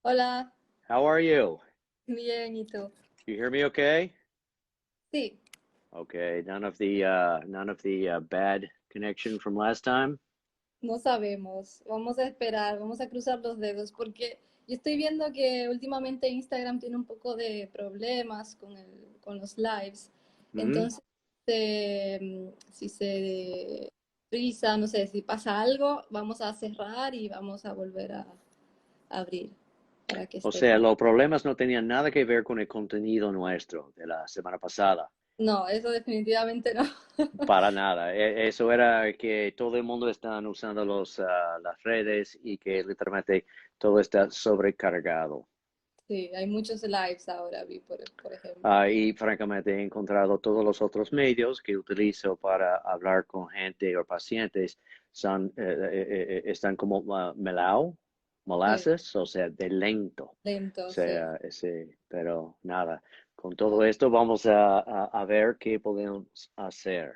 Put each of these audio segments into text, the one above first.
Hola, How are you? bien, ¿y tú? You hear me okay? Sí, Okay, none of the bad connection from last time. no sabemos. Vamos a esperar, vamos a cruzar los dedos porque yo estoy viendo que últimamente Instagram tiene un poco de problemas con los lives. Hmm. Entonces, si se frisa, no sé, si pasa algo, vamos a cerrar y vamos a volver a abrir para que O esté sea, bien. los problemas no tenían nada que ver con el contenido nuestro de la semana pasada. No, eso definitivamente no. Para nada. Eso era que todo el mundo está usando las redes y que literalmente todo está sobrecargado. Sí, hay muchos lives ahora, vi, por ejemplo. Y francamente he encontrado todos los otros medios que utilizo para hablar con gente o pacientes están como melao, Sí, molasses, o sea, de lento. O lento, sí. sea, pero nada, con todo esto vamos a ver qué podemos hacer.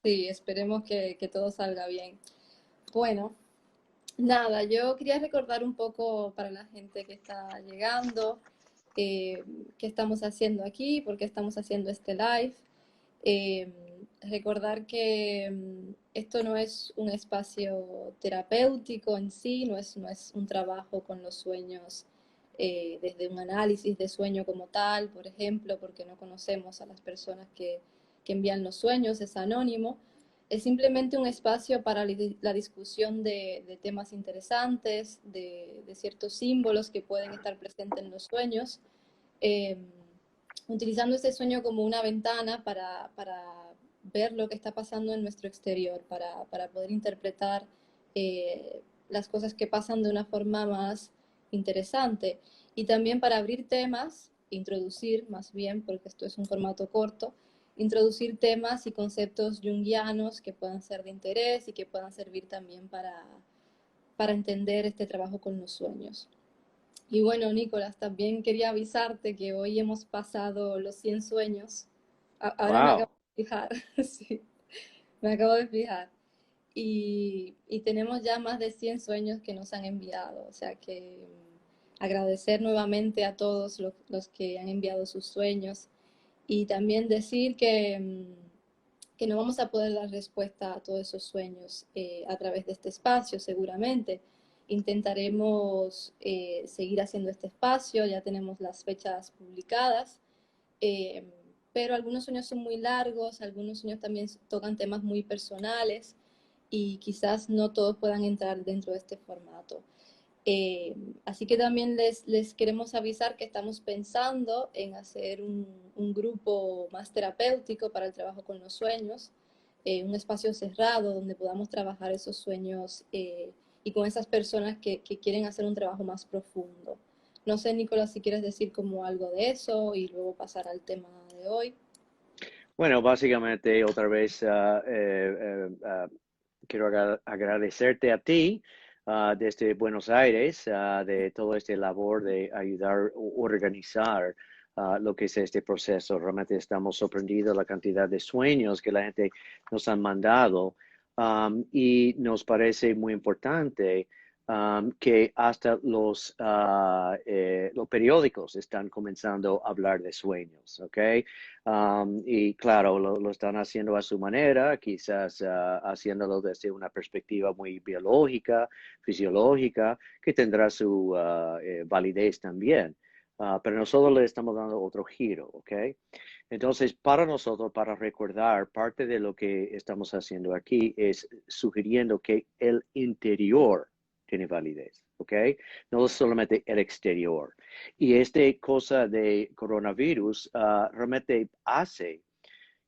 Sí, esperemos que todo salga bien. Bueno, nada, yo quería recordar un poco para la gente que está llegando, eh, qué estamos haciendo aquí, por qué estamos haciendo este live. Eh, Recordar que esto no es un espacio terapéutico en sí, no es un trabajo con los sueños desde un análisis de sueño como tal, por ejemplo, porque no conocemos a las personas que envían los sueños, es anónimo. Es simplemente un espacio para la discusión de temas interesantes, de ciertos símbolos que pueden estar presentes en los sueños. Eh, Utilizando este sueño como una ventana para ver lo que está pasando en nuestro exterior, para poder interpretar las cosas que pasan de una forma más interesante y también para abrir temas, introducir más bien, porque esto es un formato corto, introducir temas y conceptos junguianos que puedan ser de interés y que puedan servir también para entender este trabajo con los sueños. Y bueno, Nicolás, también quería avisarte que hoy hemos pasado los 100 sueños. Ahora me acabo Wow. de fijar, sí, me acabo de fijar. Y tenemos ya más de 100 sueños que nos han enviado. O sea que agradecer nuevamente a todos los que han enviado sus sueños y también decir que no vamos a poder dar respuesta a todos esos sueños a través de este espacio, seguramente. Intentaremos seguir haciendo este espacio, ya tenemos las fechas publicadas, eh, pero algunos sueños son muy largos, algunos sueños también tocan temas muy personales y quizás no todos puedan entrar dentro de este formato. Eh, Así que también les queremos avisar que estamos pensando en hacer un grupo más terapéutico para el trabajo con los sueños, un espacio cerrado donde podamos trabajar esos sueños y con esas personas que quieren hacer un trabajo más profundo. No sé, Nicolás, si quieres decir como algo de eso y luego pasar al tema de hoy. Bueno, básicamente otra vez quiero agradecerte a ti desde Buenos Aires de todo este labor de ayudar a organizar lo que es este proceso. Realmente estamos sorprendidos la cantidad de sueños que la gente nos ha mandado y nos parece muy importante que hasta los periódicos están comenzando a hablar de sueños, ¿ok? Y claro, lo están haciendo a su manera, quizás haciéndolo desde una perspectiva muy biológica, fisiológica, que tendrá su validez también. Pero nosotros le estamos dando otro giro, ¿ok? Entonces, para nosotros, para recordar, parte de lo que estamos haciendo aquí es sugiriendo que el interior tiene validez, ¿ok? No solamente el exterior. Y esta cosa de coronavirus realmente hace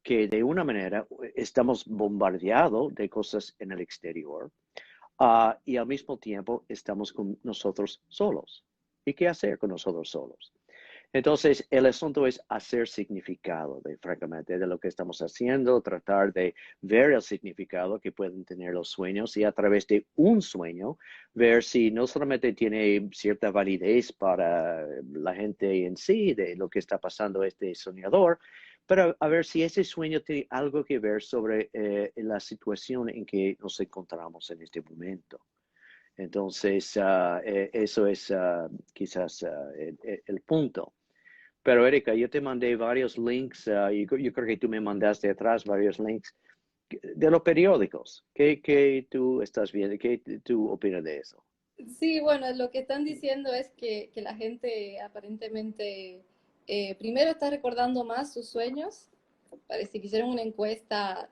que de una manera estamos bombardeados de cosas en el exterior y al mismo tiempo estamos con nosotros solos. ¿Y qué hacer con nosotros solos? Entonces, el asunto es hacer significado, francamente, de lo que estamos haciendo, tratar de ver el significado que pueden tener los sueños y a través de un sueño, ver si no solamente tiene cierta validez para la gente en sí, de lo que está pasando este soñador, pero a ver si ese sueño tiene algo que ver sobre la situación en que nos encontramos en este momento. Entonces, eso es quizás el punto. Pero Erika, yo te mandé varios links, y yo creo que tú me mandaste atrás varios links de los periódicos. ¿Qué tú estás viendo? ¿Qué tú opinas de eso? Sí, bueno, lo que están diciendo es que la gente aparentemente primero está recordando más sus sueños. Parece que hicieron una encuesta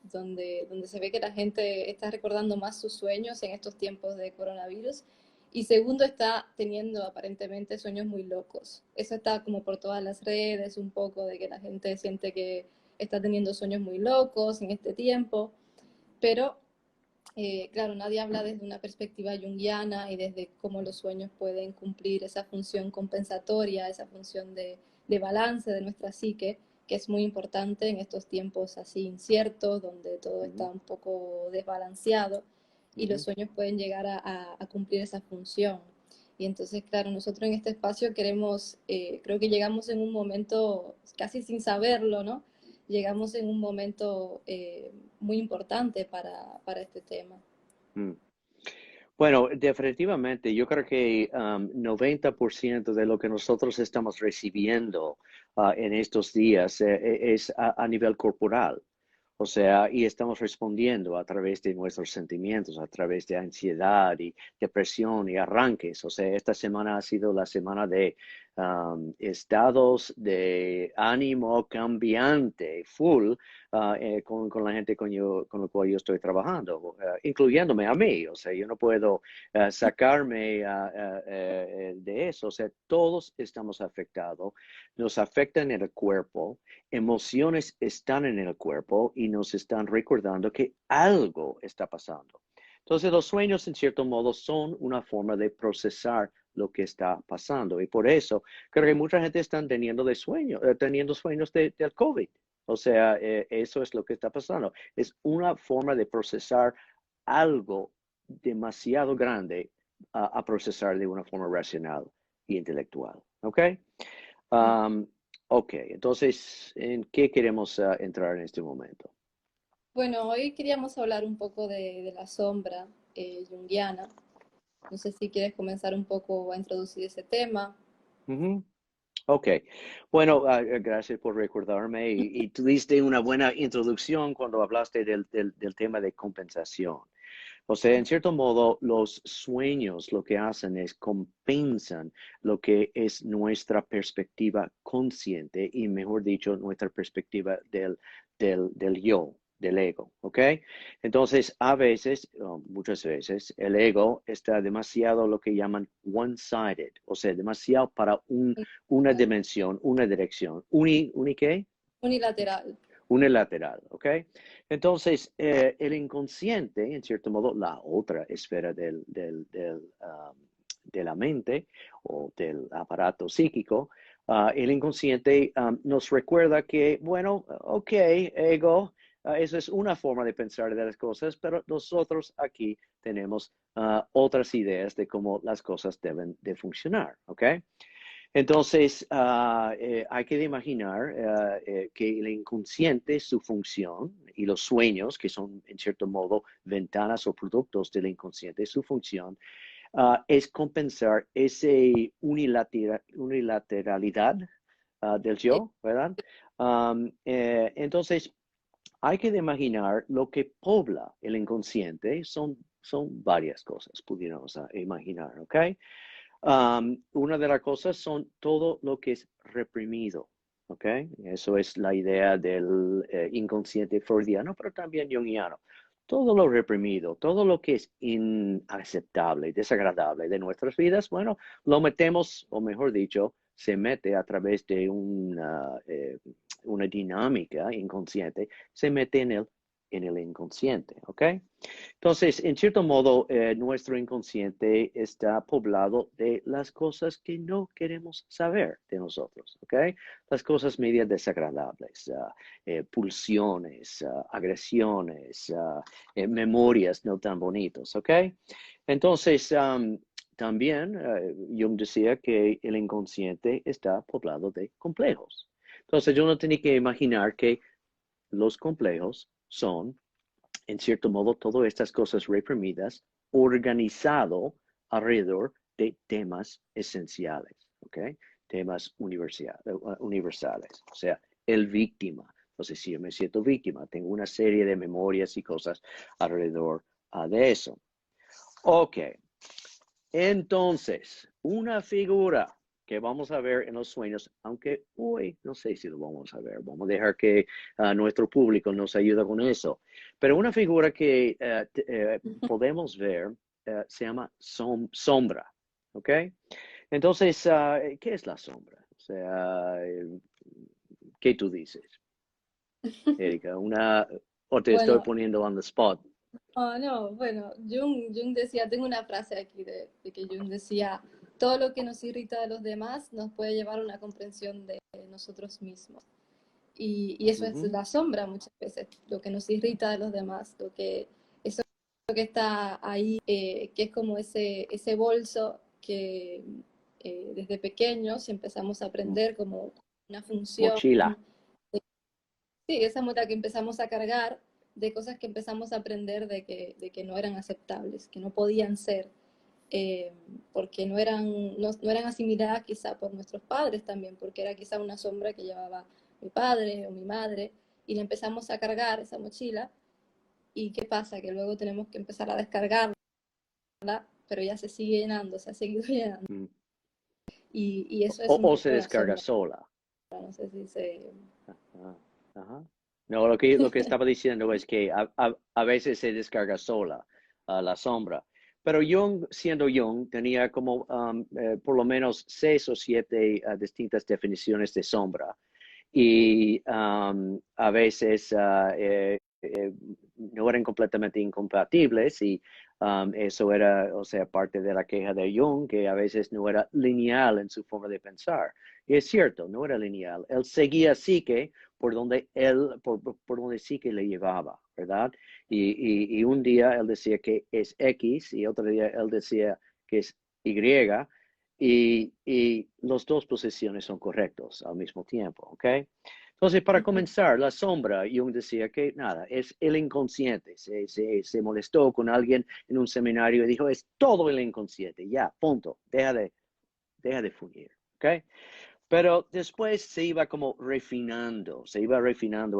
donde se ve que la gente está recordando más sus sueños en estos tiempos de coronavirus. Y segundo, está teniendo aparentemente sueños muy locos. Eso está como por todas las redes, un poco de que la gente siente que está teniendo sueños muy locos en este tiempo. Pero claro, nadie habla desde una perspectiva junguiana y desde cómo los sueños pueden cumplir esa función compensatoria, esa función de balance de nuestra psique, que es muy importante en estos tiempos así inciertos, donde todo está Ujú, un poco desbalanceado y los ujú. sueños pueden llegar a cumplir esa función. Y entonces, claro, nosotros en este espacio queremos, creo que llegamos en un momento casi sin saberlo, ¿no? Llegamos en un momento muy importante para este tema. Mm. Bueno, definitivamente, yo creo que 90% de lo que nosotros estamos recibiendo en estos días es a nivel corporal. O sea, y estamos respondiendo a través de nuestros sentimientos, a través de ansiedad y depresión y arranques. O sea, esta semana ha sido la semana de estados de ánimo cambiante, full, con la gente con la cual yo estoy trabajando, incluyéndome a mí. O sea, yo no puedo sacarme de eso. O sea, todos estamos afectados, nos afectan en el cuerpo, emociones están en el cuerpo y nos están recordando que algo está pasando. Entonces, los sueños, en cierto modo, son una forma de procesar lo que está pasando. Y por eso creo que mucha gente está teniendo sueños del COVID. O sea, eso es lo que está pasando. Es una forma de procesar algo demasiado grande a procesar de una forma racional e intelectual. ¿Ok? Um, ok, entonces, ¿en qué queremos entrar en este momento? Bueno, hoy queríamos hablar un poco de la sombra junguiana. No sé si quieres comenzar un poco a introducir ese tema. Ujú. Ok, bueno, gracias por recordarme y tuviste una buena introducción cuando hablaste del tema de compensación. O sea, en cierto modo, los sueños lo que hacen es compensan lo que es nuestra perspectiva consciente y, mejor dicho, nuestra perspectiva del yo, del ego, ¿ok? Entonces, a veces, o muchas veces, el ego está demasiado lo que llaman one-sided, o sea, demasiado para una dimensión, una dirección. ¿Uni qué? Unilateral. Unilateral, ¿ok? Entonces, el inconsciente, en cierto modo, la otra esfera de la mente o del aparato psíquico, el inconsciente nos recuerda que, bueno, ok, ego, eso es una forma de pensar de las cosas, pero nosotros aquí tenemos otras ideas de cómo las cosas deben de funcionar, ¿ok? Entonces, hay que imaginar que el inconsciente, su función, y los sueños, que son en cierto modo ventanas o productos del inconsciente, su función es compensar esa unilateralidad del Sí. yo, ¿verdad? Entonces, hay que imaginar lo que pobla el inconsciente, son varias cosas, pudiéramos imaginar, ¿ok? Una de las cosas son todo lo que es reprimido, ¿ok? Eso es la idea del inconsciente freudiano, pero también junguiano. Todo lo reprimido, todo lo que es inaceptable, desagradable de nuestras vidas, bueno, lo metemos, o mejor dicho, se mete a través de una dinámica inconsciente, se mete en el inconsciente, ¿ok? Entonces, en cierto modo, nuestro inconsciente está poblado de las cosas que no queremos saber de nosotros, ¿ok? Las cosas medias desagradables, pulsiones, agresiones, memorias no tan bonitos, ¿ok? Entonces, también Jung decía que el inconsciente está poblado de complejos. Entonces, uno tiene que imaginar que los complejos son en cierto modo, todas estas cosas reprimidas organizado alrededor de temas esenciales, ¿ok? Temas universales. O sea, el víctima. Entonces, si yo me siento víctima, tengo una serie de memorias y cosas alrededor de eso. Ok. Entonces, una figura que vamos a ver en los sueños, aunque hoy no sé si lo vamos a ver, vamos a dejar que nuestro público nos ayude con eso, pero una figura que podemos ver se llama sombra, ¿ok? Entonces, ¿qué es la sombra? O sea, ¿qué tú dices, Erika? O te estoy Bueno, poniendo on the spot. no, bueno, Jung decía, tengo una frase aquí de que Jung decía, todo lo que nos irrita de los demás nos puede llevar a una comprensión de nosotros mismos. Y eso es Ujú. la sombra muchas veces, lo que nos irrita de los demás, eso que está ahí, que es como ese bolso que desde pequeños si empezamos a aprender como una función, Mochila. sí, esa mochila que empezamos a cargar de cosas que empezamos a aprender de que no eran aceptables, que no podían ser, eh, porque no eran asimiladas quizá por nuestros padres también, porque era quizá una sombra que llevaba mi padre o mi madre, y le empezamos a cargar esa mochila, y ¿qué pasa? Que luego tenemos que empezar a descargarla, pero ya se sigue llenando, se ha seguido llenando, Mm. y eso es un O se poco la descarga sombra, sola. no sé si se... Ajá, ajá. No, lo que estaba diciendo es que a veces se descarga sola la sombra. Pero Jung, siendo Jung, tenía como por lo menos 6 o 7 distintas definiciones de sombra. Y a veces no eran completamente incompatibles y eso era, o sea, parte de la queja de Jung, que a veces no era lineal en su forma de pensar. Y es cierto, no era lineal. Él seguía Psique por donde Psique le llevaba, ¿verdad? Y un día él decía que es X y otro día él decía que es Y. Y las dos posiciones son correctas al mismo tiempo, ¿ok? Entonces, para comenzar, la sombra, Jung decía que nada, es el inconsciente. Se molestó con alguien en un seminario y dijo, es todo el inconsciente, ya, punto, deja de fungir, ¿ok? Pero después se iba refinando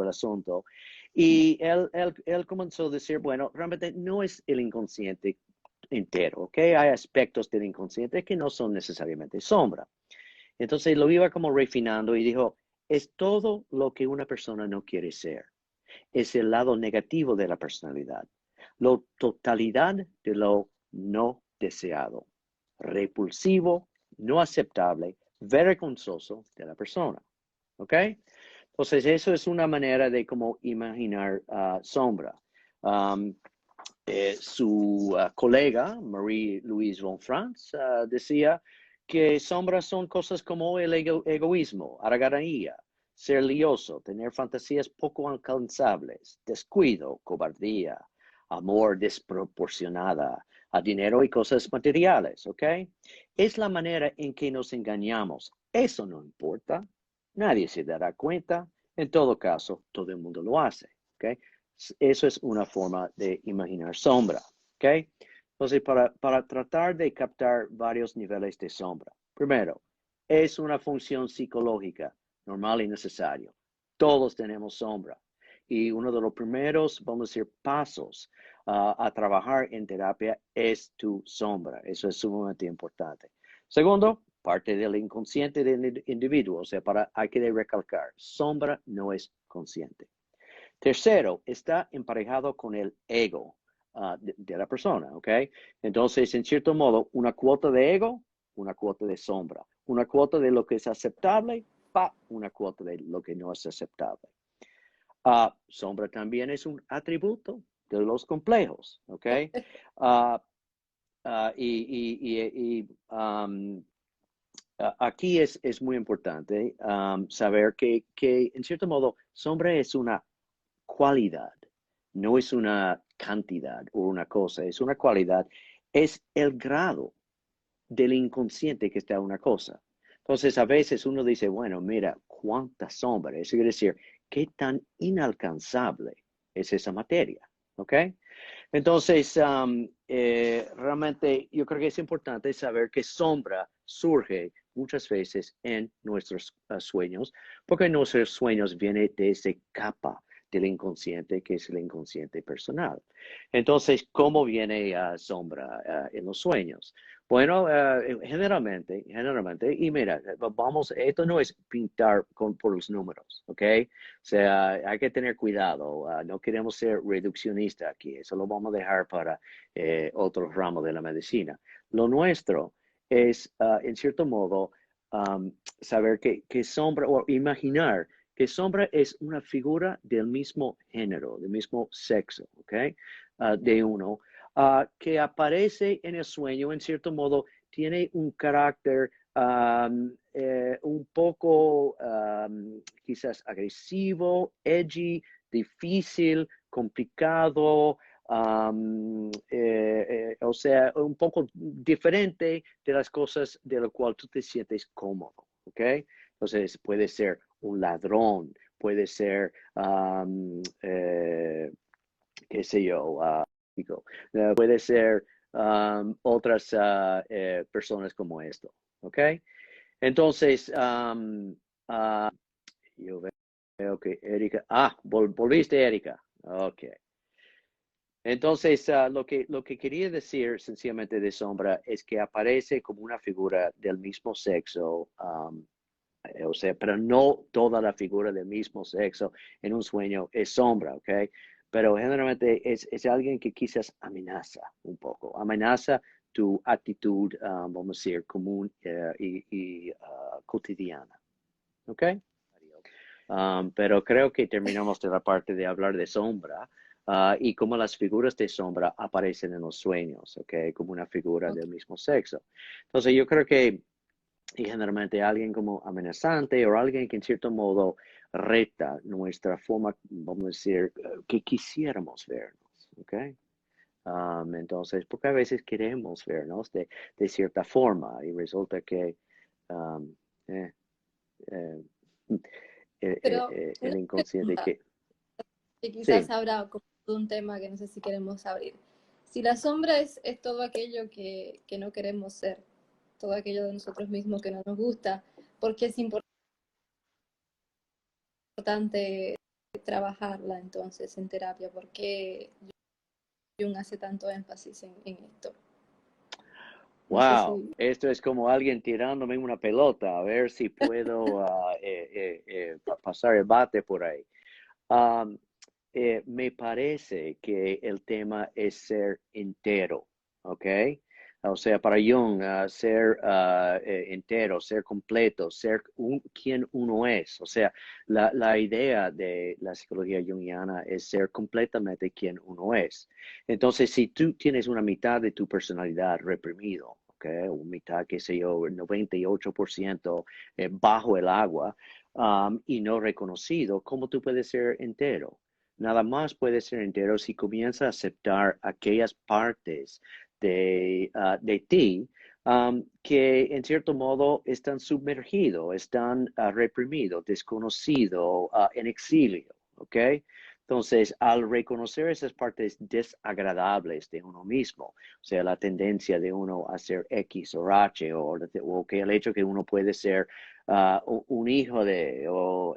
el asunto. Y él comenzó a decir, bueno, realmente no es el inconsciente entero, ¿ok? Hay aspectos del inconsciente que no son necesariamente sombra. Entonces lo iba como refinando y dijo, es todo lo que una persona no quiere ser. Es el lado negativo de la personalidad. La totalidad de lo no deseado. Repulsivo, no aceptable, vergonzoso de la persona. ¿Ok? Entonces eso es una manera de como imaginar sombra. Um, su colega, Marie-Louise von Franz, decía que sombras son cosas como el egoísmo, haraganería, ser lioso, tener fantasías poco alcanzables, descuido, cobardía, amor desproporcionada a dinero y cosas materiales, ¿ok? Es la manera en que nos engañamos. Eso no importa. Nadie se dará cuenta. En todo caso, todo el mundo lo hace, ¿ok? Eso es una forma de imaginar sombra, ¿ok? Entonces, para tratar de captar varios niveles de sombra, primero, es una función psicológica normal y necesaria. Todos tenemos sombra. Y uno de los primeros, vamos a decir, pasos a trabajar en terapia es tu sombra. Eso es sumamente importante. Segundo, parte del inconsciente del individuo. O sea, hay que recalcar, sombra no es consciente. Tercero, está emparejado con el ego de la persona, ¿ok? Entonces, en cierto modo, una cuota de ego, una cuota de sombra. Una cuota de lo que es aceptable, una cuota de lo que no es aceptable. Sombra también es un atributo de los complejos, ¿ok? Uh, aquí es muy importante saber que, en cierto modo, sombra es una cualidad, no es una cantidad o una cosa, es una cualidad, es el grado del inconsciente que está una cosa. Entonces, a veces uno dice, bueno, mira, cuánta sombra, eso quiere decir, qué tan inalcanzable es esa materia, ¿ok? Entonces, realmente yo creo que es importante saber que sombra surge muchas veces en nuestros sueños, porque nuestros sueños vienen de esa capa del inconsciente, que es el inconsciente personal. Entonces, ¿cómo viene sombra en los sueños? Bueno, generalmente, y mira, vamos, esto no es pintar por los números, ¿ok? O sea, hay que tener cuidado. No queremos ser reduccionistas aquí. Eso lo vamos a dejar para otros ramos de la medicina. Lo nuestro es, en cierto modo, saber que sombra o imaginar que sombra es una figura del mismo género, del mismo sexo, ¿ok? De uno, que aparece en el sueño, en cierto modo, tiene un carácter un poco quizás agresivo, edgy, difícil, complicado, o sea, un poco diferente de las cosas de lo cual tú te sientes cómodo, ¿ok? Entonces puede ser un ladrón, puede ser, qué sé yo, puede ser otras personas como esto, ¿ok? Entonces, yo veo que Erika, volviste Erika, ok. Entonces, lo que quería decir sencillamente de sombra es que aparece como una figura del mismo sexo, o sea, pero no toda la figura del mismo sexo en un sueño es sombra, ¿ok? Pero generalmente es alguien que quizás amenaza un poco, amenaza tu actitud, vamos a decir, común y cotidiana, ¿ok? Pero creo que terminamos de la parte de hablar de sombra y cómo las figuras de sombra aparecen en los sueños, ¿ok? Como una figura Ok. del mismo sexo. Entonces yo creo que y generalmente alguien como amenazante o alguien que en cierto modo reta nuestra forma, vamos a decir, que quisiéramos vernos, ¿ok? Entonces, porque a veces queremos vernos de cierta forma y resulta que um, eh, eh, Pero una el inconsciente pregunta, que... que quizás Sí, habrá como un tema que no sé si queremos abrir. Si la sombra es todo aquello que no queremos ser, todo aquello de nosotros mismos que no nos gusta, ¿por qué es importante trabajarla entonces en terapia? ¿Por qué Jung hace tanto énfasis en esto? No sé wow, si... esto es como alguien tirándome una pelota, a ver si puedo pasar el bate por ahí. Um, Me parece que el tema es ser entero, ¿ok? O sea, para Jung, ser entero, ser completo, ser quien uno es. O sea, la idea de la psicología junguiana es ser completamente quien uno es. Entonces, si tú tienes una mitad de tu personalidad reprimido, ¿ok? Una mitad, qué sé yo, 98% bajo el agua, y no reconocido, ¿cómo tú puedes ser entero? Nada más puede ser entero si comienza a aceptar aquellas partes de ti que en cierto modo están sumergidos, están reprimidos, desconocidos, en exilio, ¿ok? Entonces, al reconocer esas partes desagradables de uno mismo, o sea, la tendencia de uno a ser X o H, o que el hecho que uno puede ser un hijo de, o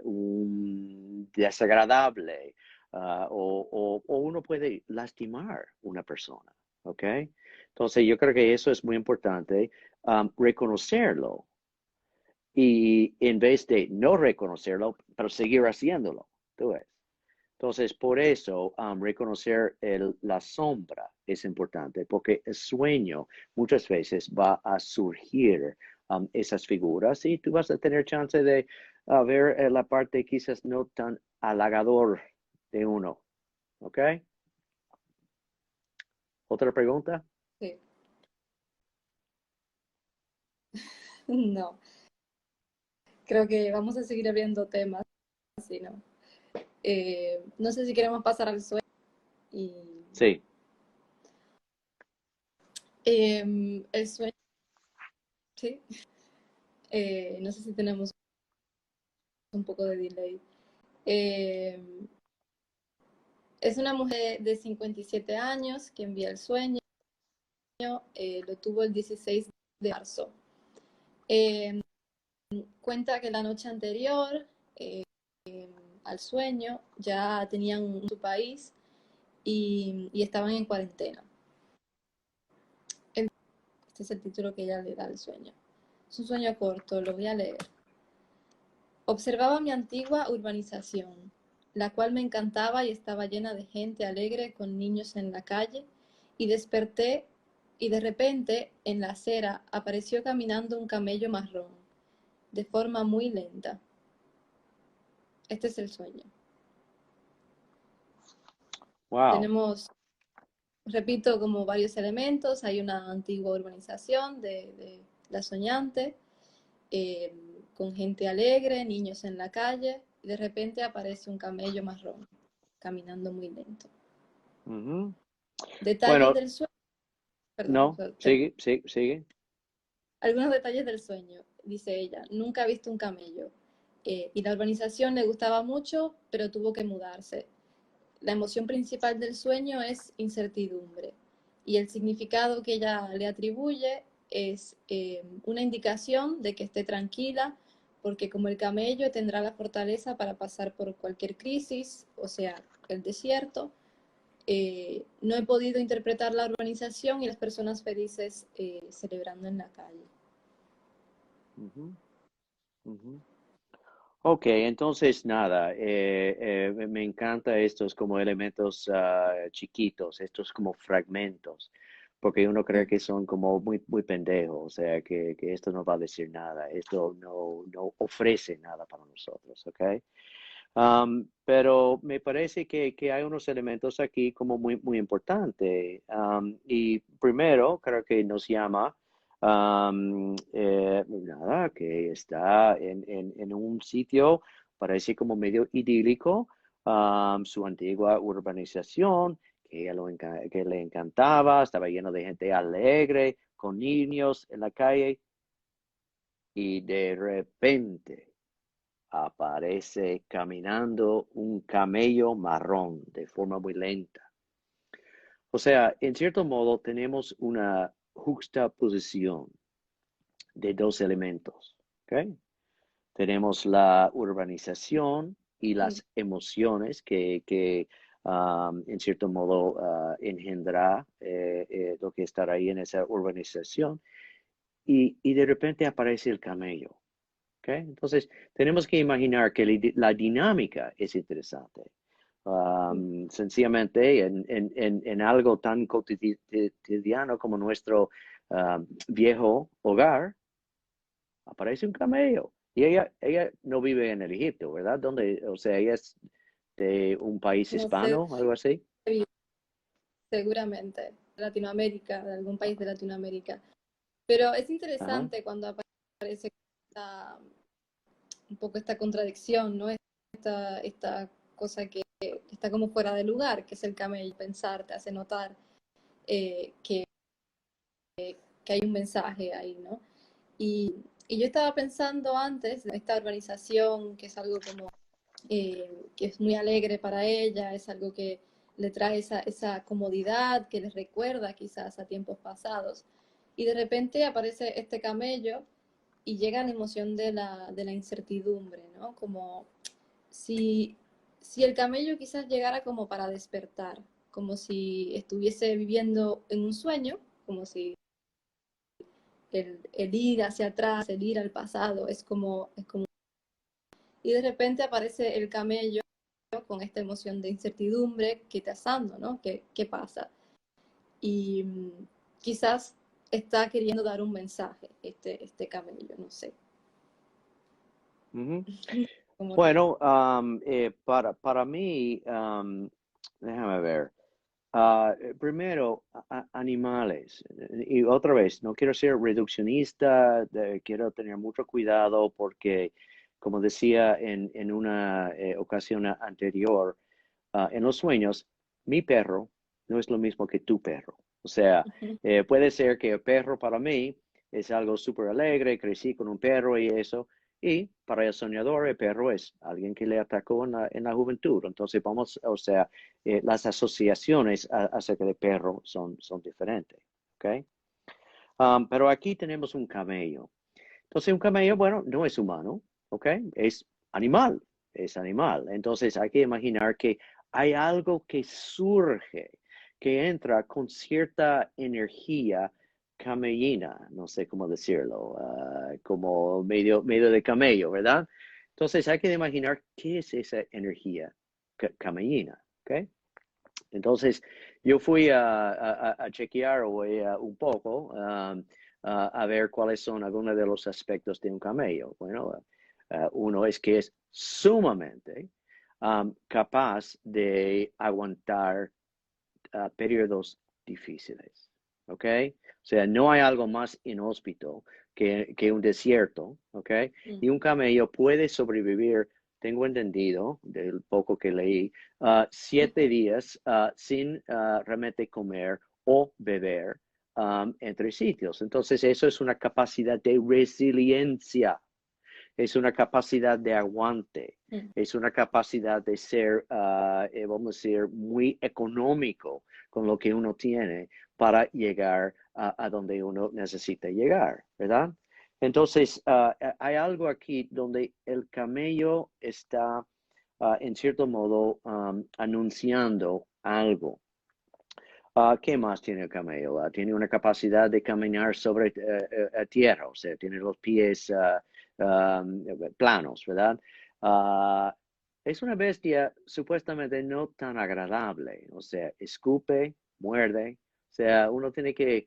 un desagradable, o uno puede lastimar una persona, ¿ok? Entonces yo creo que eso es muy importante, reconocerlo y en vez de no reconocerlo, pero seguir haciéndolo, tú ves. Entonces, por eso, reconocer la sombra es importante, porque el sueño muchas veces va a surgir esas figuras y tú vas a tener chance de ver la parte quizás no tan halagador de uno. ¿Ok? ¿Otra pregunta? Sí. No, creo que vamos a seguir abriendo temas, ¿sí, no? No sé si queremos pasar al sueño. Y, Sí. el sueño, sí. No sé si tenemos un poco de delay. Eh, Es una mujer de 57 años que envía el sueño, lo tuvo el 16 de marzo. Cuenta que la noche anterior al sueño ya tenían su país y estaban en cuarentena. Este es el título que ella le da al sueño. Es un sueño corto, lo voy a leer. Observaba mi antigua urbanización, la cual me encantaba y estaba llena de gente alegre con niños en la calle, y desperté y de repente en la acera apareció caminando un camello marrón, de forma muy lenta. Este es el sueño. Wow. Tenemos, repito, como varios elementos. Hay una antigua urbanización de La Soñante, con gente alegre, niños en la calle, y de repente aparece un camello marrón, caminando muy lento. Ujú. Detalles Bueno, del sueño, perdón, no, sigue, sigue, sigue. algunos detalles del sueño, dice ella. Nunca ha visto un camello. Y la urbanización le gustaba mucho, pero tuvo que mudarse. La emoción principal del sueño es incertidumbre. Y el significado que ella le atribuye es una indicación de que esté tranquila, porque como el camello tendrá la fortaleza para pasar por cualquier crisis, o sea, el desierto. No he podido interpretar la urbanización y las personas felices celebrando en la calle. Ujú, ujú. Ok, entonces nada, me encanta estos como elementos chiquitos, estos como fragmentos, porque uno cree que son como muy pendejos, o sea, que esto no va a decir nada, esto no ofrece nada para nosotros, ¿ok? Pero me parece que hay unos elementos aquí como muy importantes. Y primero, creo que nos llama, nada, que está en un sitio, parece como medio idílico, su antigua urbanización, que le encantaba, estaba lleno de gente alegre, con niños en la calle, y de repente aparece caminando un camello marrón de forma muy lenta. O sea, en cierto modo tenemos una juxtaposición de dos elementos. ¿Ok? Tenemos la urbanización y las emociones que en cierto modo engendra lo que estará ahí en esa urbanización. Y de repente aparece el camello. ¿Okay? Entonces, tenemos que imaginar que la dinámica es interesante. Sencillamente, en algo tan cotidiano como nuestro viejo hogar, aparece un camello. Y ella no vive en el Egipto, ¿verdad? Donde, o sea, ella es de un país No sé, hispano, algo así. seguramente, Latinoamérica, de algún país de Latinoamérica. Pero es Ajá. interesante cuando aparece un poco esta contradicción, ¿no? Esta cosa que está como fuera de lugar, que es el camello. Pensar, te hace notar que hay un mensaje ahí, ¿no? Y, y yo estaba pensando antes de esta urbanización, que es algo como que es muy alegre para ella, es algo que le trae esa comodidad, que les recuerda quizás a tiempos pasados. Y de repente aparece este camello y llega la emoción de la incertidumbre, ¿no? Como si, si el camello quizás llegara como para despertar, como si estuviese viviendo en un sueño, como si el ir hacia atrás, el ir al pasado, es como. Y de repente aparece el camello con esta emoción de incertidumbre que te asando, ¿no? ¿Qué pasa? Y quizás está queriendo dar un mensaje, este camello, no sé. Ujú. Como, Bueno, para mí, déjame ver. Primero, animales. Y otra vez, no quiero ser reduccionista, quiero tener mucho cuidado porque, como decía en una ocasión anterior, en los sueños, mi perro no es lo mismo que tu perro. O sea, puede ser que el perro para mí es algo súper alegre, crecí con un perro y eso, Y para el soñador, el perro es alguien que le atacó en la juventud. Entonces vamos, o sea, las asociaciones acerca del perro son diferentes. ¿Ok? Pero aquí tenemos un camello. Entonces un camello, bueno, no es humano, ¿ok? Es animal, es animal. Entonces hay que imaginar que hay algo que surge, que entra con cierta energía camellina, no sé cómo decirlo, como medio de camello, ¿verdad? Entonces hay que imaginar qué es esa energía camellina, ¿ok? Entonces, yo fui a chequear hoy un poco a ver cuáles son algunos de los aspectos de un camello. Bueno, uno es que es sumamente capaz de aguantar periodos difíciles. ¿Ok? O sea, no hay algo más inhóspito que un desierto. ¿Ok? Y un camello puede sobrevivir, tengo entendido, del poco que leí, 7 días sin realmente comer o beber entre sitios. Entonces, eso es una capacidad de resiliencia, es una capacidad de aguante, es una capacidad de ser, vamos a decir, muy económico con lo que uno tiene para llegar a donde uno necesita llegar, ¿verdad? Entonces, hay algo aquí donde el camello está, en cierto modo, anunciando algo. ¿Qué más tiene el camello? Tiene una capacidad de caminar sobre tierra, o sea, tiene los pies planos, ¿verdad? Ah, es una bestia supuestamente no tan agradable, o sea, escupe, muerde, o sea, uno tiene que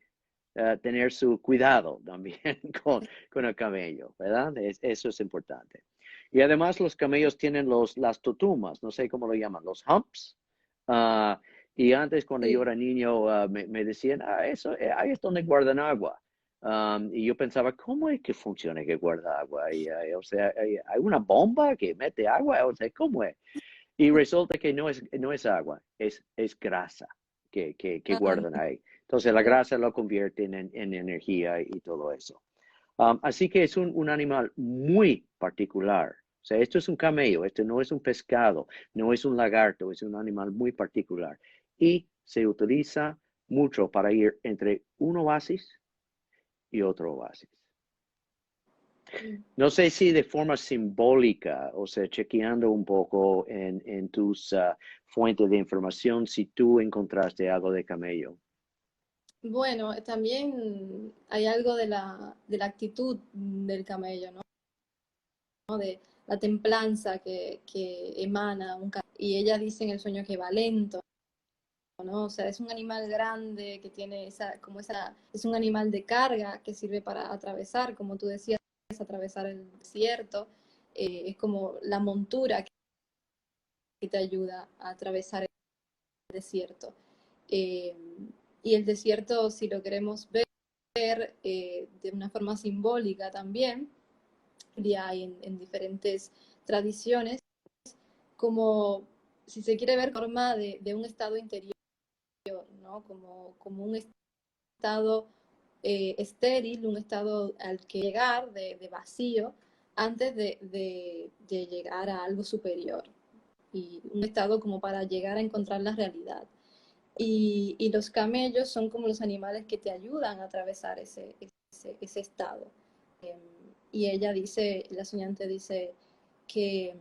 tener su cuidado también con el camello, ¿verdad? Eso es importante. Y además los camellos tienen las totumas, no sé cómo lo llaman, los humps. Uh, y antes, cuando yo Sí. era niño, me decían, eso, ahí es donde guardan agua. Y yo pensaba, ¿cómo es que funciona que guarda agua? O sea, ¿hay una bomba que mete agua? O sea, ¿cómo es? Y resulta que no es agua, es grasa que Ah, guardan ahí. Entonces, la ok. grasa lo convierten en energía y todo eso. Así que es un animal muy particular. O sea, esto es un camello, esto no es un pescado, no es un lagarto, es un animal muy particular. Y se utiliza mucho para ir entre un oasis y otro oasis. Mm. No sé si de forma simbólica, o sea, chequeando un poco en tus fuentes de información, si tú encontraste algo de camello. Bueno, también hay algo de la actitud del camello, ¿no? De la templanza que emana un camello. Y ella dice en el sueño que va lento, ¿no? O sea, es un animal grande que tiene es un animal de carga que sirve para atravesar, como tú decías, atravesar el desierto. Es como la montura que te ayuda a atravesar el desierto. Eh, y el desierto, si lo queremos ver de una forma simbólica también, ya hay en diferentes tradiciones, como si se quiere ver forma de un estado interior, ¿no? Como un estado estéril, un estado al que llegar de vacío antes de llegar a algo superior y un estado como para llegar a encontrar la realidad. Y los camellos son como los animales que te ayudan a atravesar ese estado. Eh, y ella dice, la soñante dice que,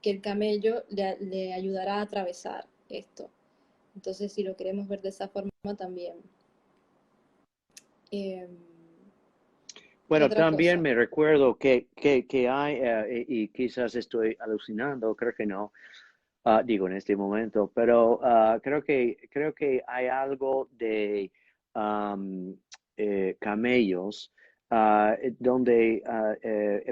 que el camello le ayudará a atravesar esto. Entonces, si lo queremos ver de esa forma también. Eh, ¿Qué Bueno, otra también cosa? me recuerdo que hay, y quizás estoy alucinando, creo que no, digo en este momento, pero creo que hay algo de um, camellos donde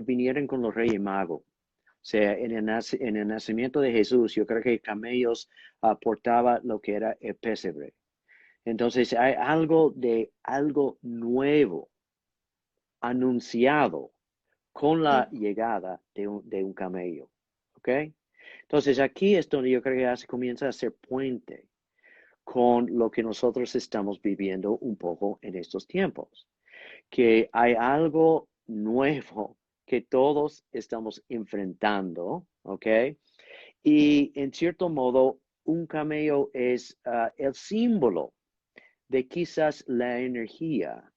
vinieron con los Reyes Magos. O sea, en el nacimiento de Jesús, yo creo que camellos portaba lo que era el pesebre. Entonces hay algo de algo nuevo anunciado con la llegada de un camello. ¿Ok? Entonces aquí es donde yo creo que ya se comienza a hacer puente con lo que nosotros estamos viviendo un poco en estos tiempos, que hay algo nuevo que todos estamos enfrentando, ¿ok? Y en cierto modo, un camello es el símbolo de quizás la energía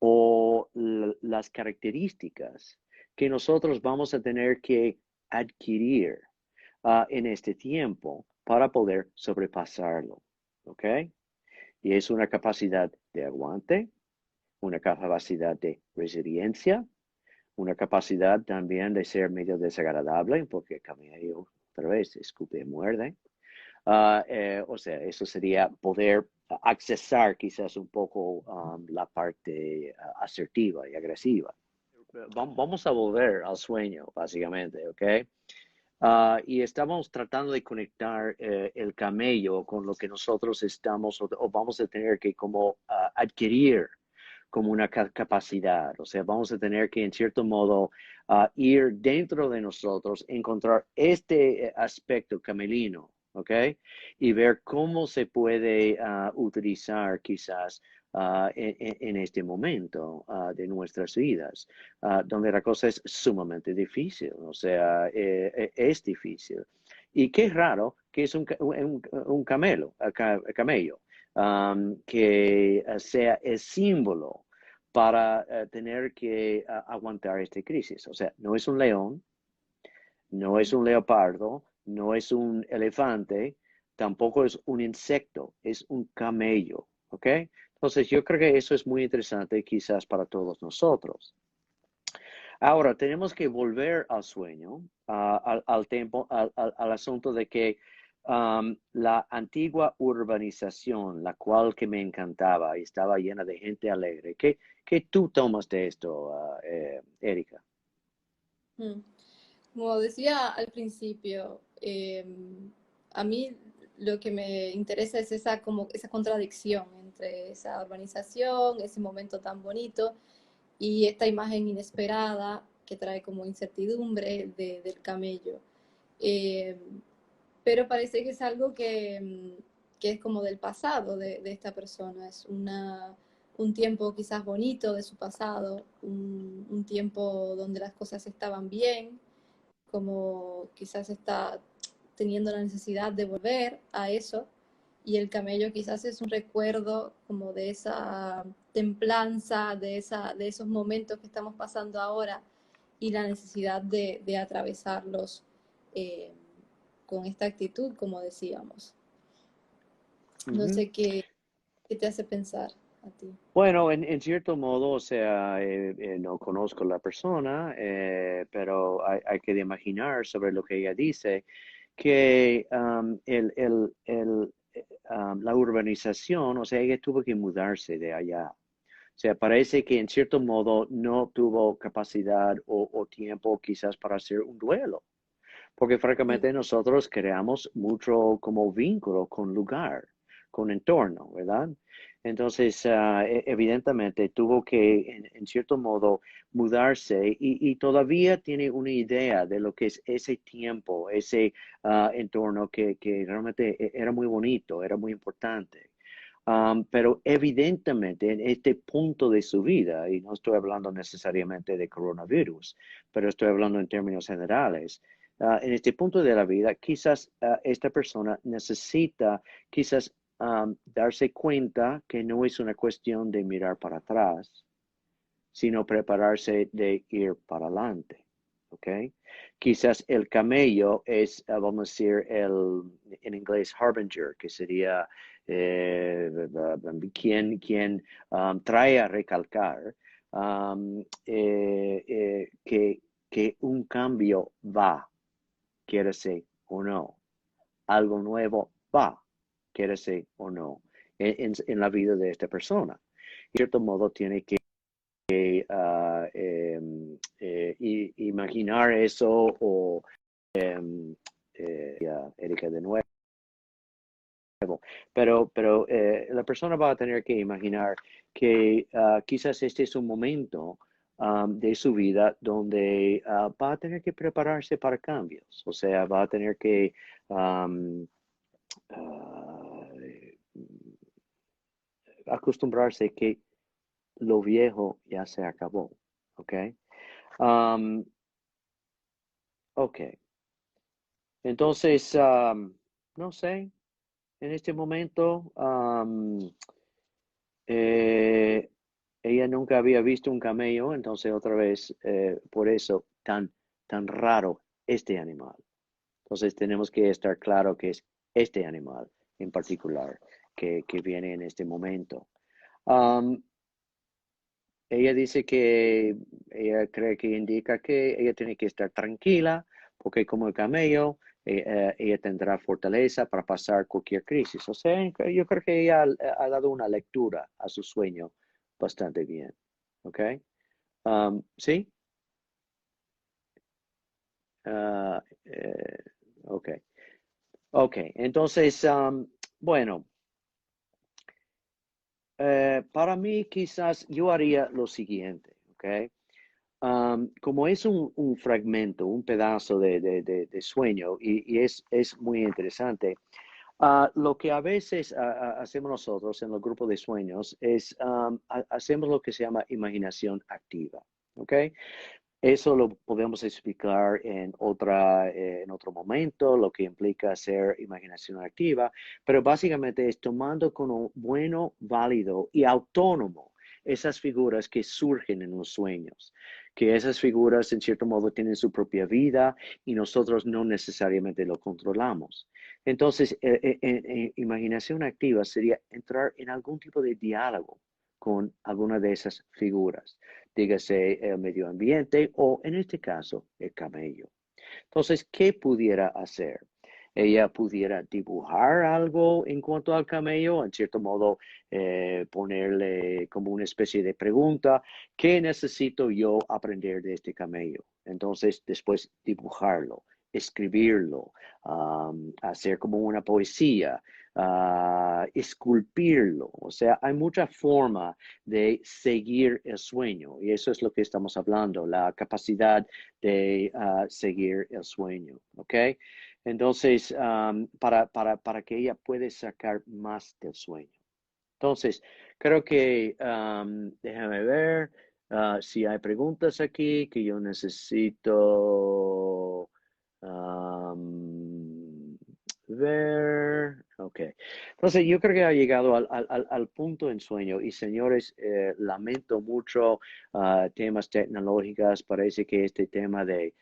o las características que nosotros vamos a tener que adquirir en este tiempo para poder sobrepasarlo, ¿ok? Y es una capacidad de aguante, una capacidad de resiliencia, una capacidad también de ser medio desagradable, porque el camello otra vez escupe y muerde. O sea, eso sería poder accesar quizás un poco la parte asertiva y agresiva. Vamos a volver al sueño, básicamente, ¿ok? Y estamos tratando de conectar el camello con lo que nosotros estamos o vamos a tener que como adquirir como una capacidad. O sea, vamos a tener que en cierto modo ir dentro de nosotros, encontrar este aspecto camelino, ¿ok? Y ver cómo se puede utilizar quizás en este momento de nuestras vidas, donde la cosa es sumamente difícil, o sea, es difícil. Y qué raro que es un camello, que sea el símbolo para tener que aguantar esta crisis. O sea, no es un león, no es un leopardo, no es un elefante, tampoco es un insecto, es un camello, ¿ok? Entonces, yo creo que eso es muy interesante quizás para todos nosotros. Ahora, tenemos que volver al sueño, al asunto de que la antigua urbanización, la cual que me encantaba y estaba llena de gente alegre, ¿qué tú tomas de esto, Erika? Mm. Como decía al principio, a mí lo que me interesa es esa, como, esa contradicción entre esa urbanización, ese momento tan bonito y esta imagen inesperada que trae como incertidumbre del camello. Eh, pero parece que es algo que es como del pasado de esta persona, es un tiempo quizás bonito de su pasado, un tiempo donde las cosas estaban bien, como quizás está teniendo la necesidad de volver a eso, y el camello quizás es un recuerdo como de esa templanza, de esos momentos que estamos pasando ahora y la necesidad de atravesarlos eh, con esta actitud, como decíamos. No Ujú. sé qué te hace pensar a ti. Bueno, en cierto modo, o sea, no conozco la persona, pero hay que imaginar sobre lo que ella dice, que la urbanización, o sea, ella tuvo que mudarse de allá. O sea, parece que en cierto modo no tuvo capacidad o tiempo quizás para hacer un duelo, porque Mm, francamente nosotros creamos mucho como vínculo con lugar, con entorno, ¿verdad? Entonces, evidentemente tuvo que, en cierto modo, mudarse y todavía tiene una idea de lo que es ese tiempo, ese entorno que realmente era muy bonito, era muy importante. Pero evidentemente en este punto de su vida, y no estoy hablando necesariamente de coronavirus, pero estoy hablando en términos generales, en este punto de la vida, quizás esta persona necesita quizás darse cuenta que no es una cuestión de mirar para atrás, sino prepararse de ir para adelante. ¿Ok? Quizás el camello es, vamos a decir, en inglés, harbinger, que sería quien trae a recalcar que un cambio va, quiere ser o no. Algo nuevo va, quiere ser o no, en la vida de esta persona. En cierto modo, tiene que imaginar eso o Erika de nuevo. Pero la persona va a tener que imaginar que quizás este es un momento de su vida donde va a tener que prepararse para cambios. O sea, va a tener que um, uh, acostumbrarse que lo viejo ya se acabó. ¿Ok? Um, ok, entonces, no sé, en este momento, eh, ella nunca había visto un camello, entonces otra vez, por eso, tan raro este animal. Entonces tenemos que estar claro que es este animal en particular que viene en este momento. Um, Ella dice que ella cree que indica que ella tiene que estar tranquila porque como el camello, ella tendrá fortaleza para pasar cualquier crisis. O sea, yo creo que ella ha dado una lectura a su sueño bastante bien. ¿Ok? ¿Sí? Ah, ok. Ok. Entonces, bueno, para mí quizás yo haría lo siguiente. ¿Ok? Como es un fragmento, un pedazo de sueño y es muy interesante, lo que a veces hacemos nosotros en los grupos de sueños es hacemos lo que se llama imaginación activa. ¿Ok? Eso lo podemos explicar en otro momento, lo que implica hacer imaginación activa, pero básicamente es tomando como bueno, válido y autónomo esas figuras que surgen en los sueños, que esas figuras en cierto modo tienen su propia vida y nosotros no necesariamente lo controlamos. Entonces, imaginación activa sería entrar en algún tipo de diálogo con alguna de esas figuras, dígase el medio ambiente o en este caso el camello. Entonces, ¿qué pudiera hacer? Ella pudiera dibujar algo en cuanto al camello, en cierto modo ponerle como una especie de pregunta, ¿qué necesito yo aprender de este camello? Entonces, después dibujarlo, escribirlo, hacer como una poesía, esculpirlo. O sea, hay mucha forma de seguir el sueño y eso es lo que estamos hablando, la capacidad de seguir el sueño, ¿ok? Entonces, para que ella pueda sacar más del sueño. Entonces, creo que, déjame ver si hay preguntas aquí que yo necesito ver. Ok. Entonces, yo creo que ha llegado al punto en sueño. Y señores, lamento mucho temas tecnológicos. Parece que este tema de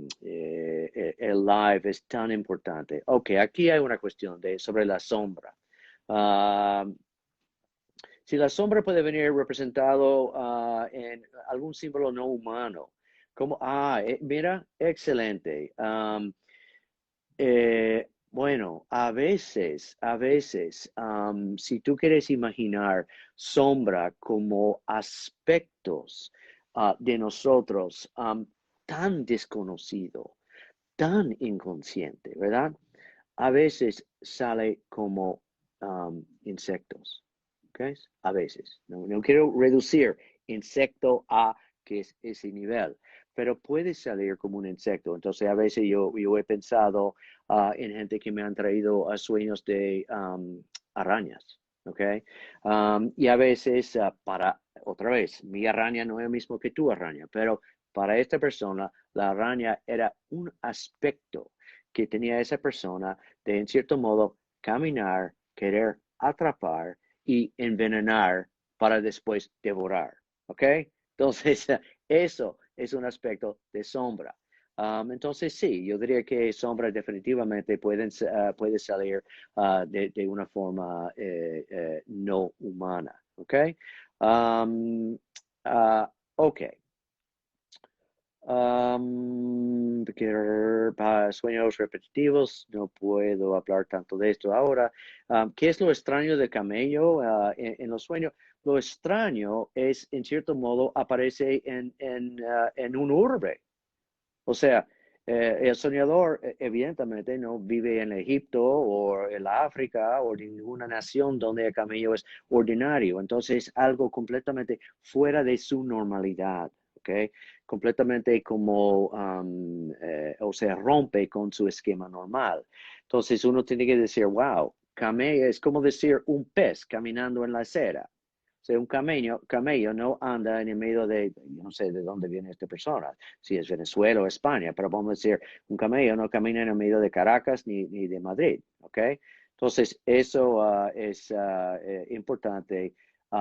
el live es tan importante. Ok, aquí hay una cuestión sobre la sombra. Uh, si la sombra puede venir representado en algún símbolo no humano, como, mira, excelente. Bueno, a veces, si tú quieres imaginar sombra como aspectos de nosotros tan desconocido, tan inconsciente, ¿verdad? A veces sale como insectos, ¿ok? A veces. No quiero reducir insecto a que es ese nivel, pero puede salir como un insecto. Entonces, a veces yo he pensado en gente que me han traído a sueños de arañas, ¿ok? Y a veces, otra vez, mi araña no es el mismo que tu araña, pero para esta persona, la araña era un aspecto que tenía esa persona de, en cierto modo, caminar, querer atrapar y envenenar para después devorar. ¿Ok? Entonces, eso es un aspecto de sombra. Entonces, sí, yo diría que sombra definitivamente puede salir de una forma no humana. ¿Ok? Um, ok. Para sueños repetitivos, no puedo hablar tanto de esto ahora. ¿Qué es lo extraño del camello en los sueños? Lo extraño es, en cierto modo, aparece en un urbe. O sea, el soñador evidentemente no vive en Egipto o en la África o en ninguna nación donde el camello es ordinario. Entonces, es algo completamente fuera de su normalidad. ¿Ok? Completamente como, o sea, rompe con su esquema normal. Entonces, uno tiene que decir, wow, camello es como decir un pez caminando en la acera. sea, un camello no anda en el medio de, yo no sé de dónde viene esta persona, si es Venezuela o España, pero vamos a decir, un camello no camina en el medio de Caracas ni de Madrid, ¿ok? Entonces, eso es importante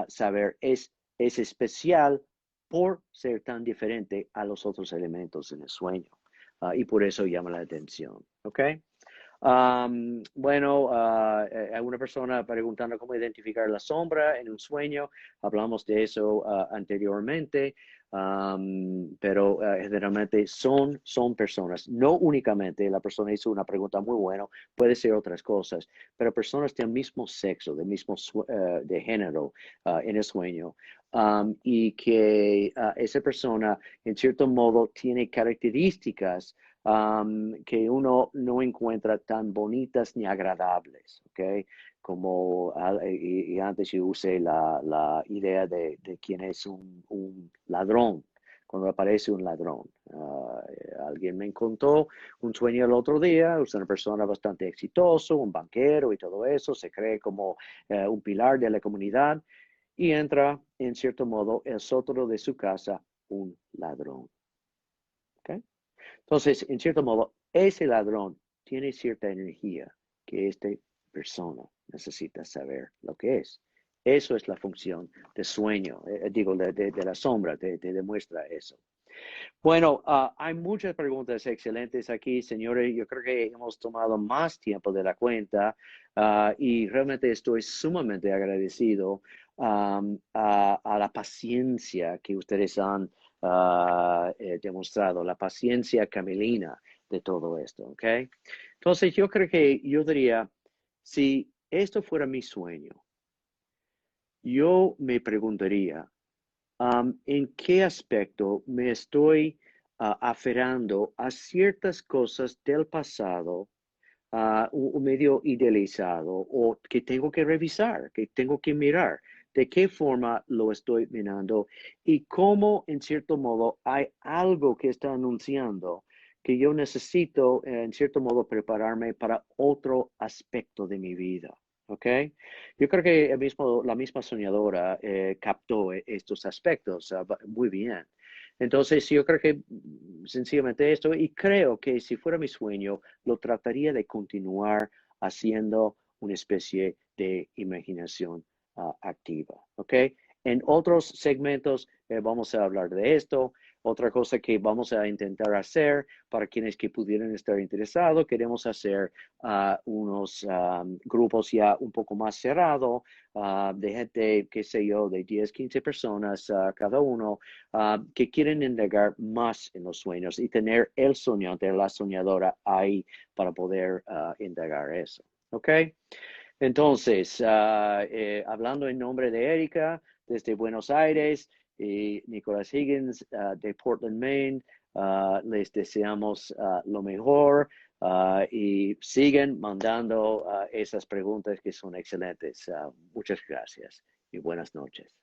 saber. Es especial por ser tan diferente a los otros elementos en el sueño. Y por eso llama la atención, ¿ok? Bueno, hay una persona preguntando cómo identificar la sombra en un sueño. Hablamos de eso anteriormente, pero generalmente son personas, no únicamente, la persona hizo una pregunta muy buena, puede ser otras cosas, pero personas del mismo sexo, del mismo de género en el sueño. Y que esa persona, en cierto modo, tiene características que uno no encuentra tan bonitas ni agradables, ¿ok? Como y antes yo usé la idea de quién es un ladrón, cuando aparece un ladrón. Alguien me contó un sueño el otro día, es una persona bastante exitosa, un banquero y todo eso, se cree como un pilar de la comunidad y entra, en cierto modo, el sótano de su casa un ladrón. ¿Ok? Entonces, en cierto modo, ese ladrón tiene cierta energía que esta persona necesita saber lo que es. Eso es la función de sueño, digo, de la sombra, te demuestra eso. Bueno, hay muchas preguntas excelentes aquí, señores. Yo creo que hemos tomado más tiempo de la cuenta y realmente estoy sumamente agradecido a la paciencia que ustedes han demostrado, la paciencia camelina de todo esto, ¿ok? Entonces, yo creo que yo diría, si esto fuera mi sueño, yo me preguntaría, ¿en qué aspecto me estoy aferrando a ciertas cosas del pasado, un medio idealizado o que tengo que revisar, que tengo que mirar? ¿De qué forma lo estoy mirando? Y cómo, en cierto modo, hay algo que está anunciando que yo necesito, en cierto modo, prepararme para otro aspecto de mi vida. ¿Ok? Yo creo que la misma soñadora captó estos aspectos muy bien. Entonces, yo creo que sencillamente esto, y creo que si fuera mi sueño, lo trataría de continuar haciendo una especie de imaginación activa. ¿Ok? En otros segmentos vamos a hablar de esto. Otra cosa que vamos a intentar hacer para quienes que pudieran estar interesados, queremos hacer unos grupos ya un poco más cerrados de gente, qué sé yo, de 10, 15 personas cada uno que quieren indagar más en los sueños y tener el soñante, la soñadora ahí para poder indagar eso. ¿Ok? Entonces, hablando en nombre de Erika, desde Buenos Aires, y Nicolás Higgins de Portland, Maine, les deseamos lo mejor y siguen mandando esas preguntas que son excelentes. Muchas gracias y buenas noches.